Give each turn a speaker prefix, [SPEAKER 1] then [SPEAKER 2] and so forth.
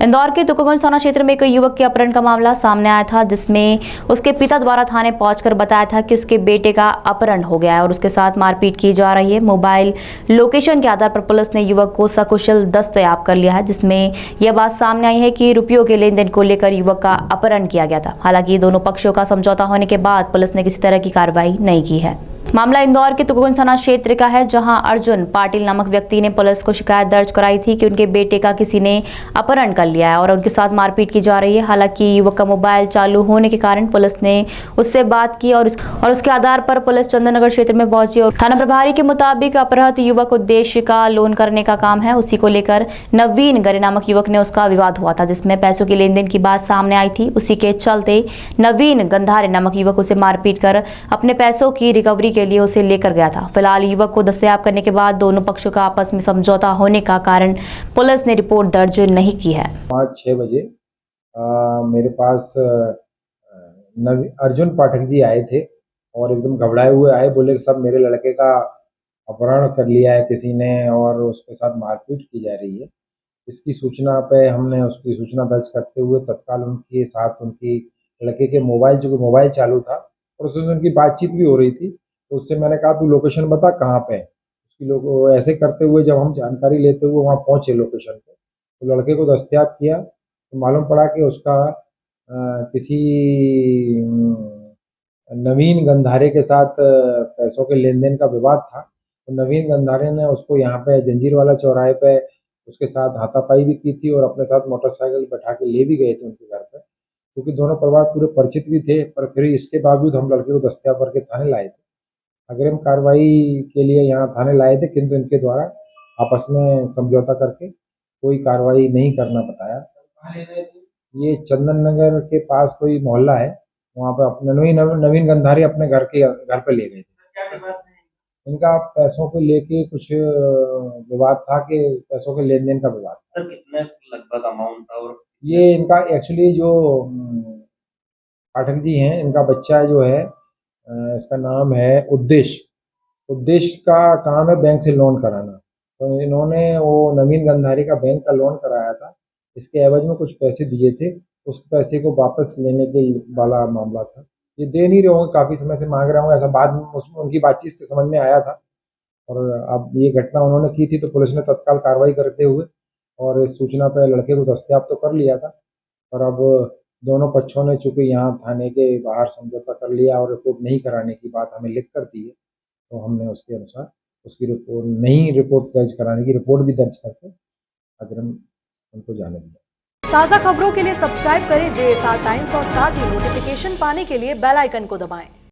[SPEAKER 1] इंदौर के तुकोगंज थाना क्षेत्र में एक युवक के अपहरण का मामला सामने आया था, जिसमें उसके पिता द्वारा थाने पहुंचकर बताया था कि उसके बेटे का अपहरण हो गया है और उसके साथ मारपीट की जा रही है। मोबाइल लोकेशन के आधार पर पुलिस ने युवक को सकुशल दस्तयाब कर लिया है, जिसमें यह बात सामने आई है कि रुपयों के लेन देन को लेकर युवक का अपहरण किया गया था। हालांकि दोनों पक्षों का समझौता होने के बाद पुलिस ने किसी तरह की कार्रवाई नहीं की है। मामला इंदौर के तुकोगंज थाना क्षेत्र का है, जहां अर्जुन पाटिल नामक व्यक्ति ने पुलिस को शिकायत दर्ज कराई थी कि उनके बेटे का किसी ने अपहरण कर लिया है और उनके साथ मारपीट की जा रही है। हालांकि युवक का मोबाइल चालू होने के कारण पुलिस ने उससे बात की और उसके आधार पर पुलिस चंदननगर क्षेत्र में पहुंची और थाना प्रभारी के मुताबिक अपहृत युवक उद्देश्य का लोन करने का काम है। उसी को लेकर नवीन गरे नामक युवक ने उसका विवाद हुआ था, जिसमें पैसों के लेन देन की बात सामने आई थी। उसी के चलते नवीन गंधारे नामक युवक उसे मारपीट कर अपने पैसों की रिकवरी के लिए उसे लेकर गया था। फिलहाल युवक को दस्तयाब करने के बाद दोनों पक्षों का आपस में समझौता होने का कारण पुलिस ने रिपोर्ट दर्ज नहीं की है।
[SPEAKER 2] 5-6 बजे मेरे पास अर्जुन पाठक जी आए थे और एकदम घबराए हुए आए, बोले कि सब मेरे लड़के का अपहरण कर लिया है किसी ने और उसके साथ मारपीट की जा रही है। इसकी सूचना पे हमने उसकी सूचना दर्ज करते हुए तत्काल उनके साथ उनकी लड़के के मोबाइल, जो कि मोबाइल चालू था और उसमें उनकी बातचीत भी हो रही थी, तो उससे मैंने कहा तू लोकेशन बता कहाँ पे है। उसकी लोग ऐसे करते हुए जब हम जानकारी लेते हुए वहाँ पहुँचे लोकेशन पे, तो लड़के को दस्तयाब किया तो मालूम पड़ा कि उसका किसी नवीन गंधारे के साथ पैसों के लेन देन का विवाद था। तो नवीन गंधारे ने उसको यहाँ पे जंजीरवाला चौराहे पे उसके साथ हाथापाई भी की थी और अपने साथ मोटरसाइकिल बैठा के ले भी गए थे उनके घर पे, क्योंकि दोनों परिवार पूरे परिचित भी थे। पर फिर इसके बावजूद हम लड़के को दस्तयाब करके थाने लाए थे, अग्रिम कार्रवाई के लिए यहाँ थाने लाए थे, किंतु इनके द्वारा आपस में समझौता करके कोई कार्रवाई नहीं करना बताया। ये चंदन नगर के पास कोई मोहल्ला है, वहाँ पे अपने नवीन गंधारी अपने घर पे ले गए थे। इनका पैसों को लेके कुछ विवाद था कि पैसों के लेन देन का विवाद।
[SPEAKER 3] सर कितने लगभग अमाउंट था? और
[SPEAKER 2] ये इनका एक्चुअली जो पाठक जी हैं, इनका बच्चा जो है इसका नाम है उद्देश्य का काम है बैंक से लोन कराना। तो इन्होंने वो नवीन गंधारी का बैंक का लोन कराया था, इसके एवज में कुछ पैसे दिए थे, उस पैसे को वापस लेने के वाला मामला था। ये दे नहीं रहे होंगे, काफ़ी समय से मांग रहे होंगे, ऐसा बाद में उसमें उनकी बातचीत से समझ में आया था। और अब ये घटना उन्होंने की थी तो पुलिस ने तत्काल कार्रवाई करते हुए और इस सूचना पर लड़के को दस्तयाब तो कर लिया था। और अब दोनों पक्षों ने चूंकि यहाँ थाने के बाहर समझौता कर लिया और रिपोर्ट नहीं कराने की बात हमें लिख कर दी है, तो हमने उसके अनुसार उसकी रिपोर्ट दर्ज कराने की रिपोर्ट भी दर्ज करके अग्रिम उनको जाने दिया।
[SPEAKER 4] ताज़ा खबरों के लिए सब्सक्राइब करें JSR टाइम्स और साथ ही नोटिफिकेशन पाने के लिए बेल आइकन को दबाएं।